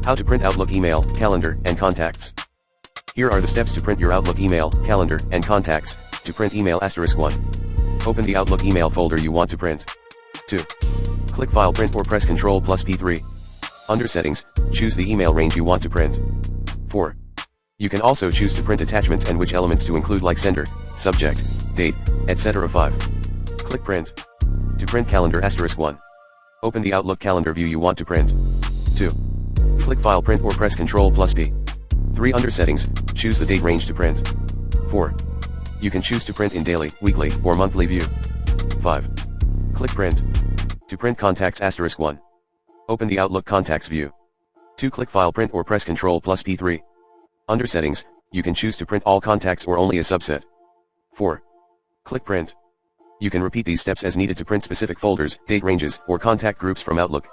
How to print Outlook email, calendar, and contacts. Here are the steps to print your Outlook email, calendar, and contacts. To print email *1. Open the Outlook email folder you want to print. 2. Click File Print or press Ctrl plus P3. Under Settings, choose the email range you want to print. 4. You can also choose to print attachments and which elements to include like sender, subject, date, etc. 5. Click Print. To print calendar *1. Open the Outlook calendar view you want to print. 2. Click File Print or press Ctrl plus P. 3. Under Settings, choose the date range to print. 4. You can choose to print in daily, weekly, or monthly view. 5. Click Print. To print contacts *1. Open the Outlook contacts view. 2. Click File Print or press Ctrl plus P3. Under Settings, you can choose to print all contacts or only a subset. 4. Click Print. You can repeat these steps as needed to print specific folders, date ranges, or contact groups from Outlook.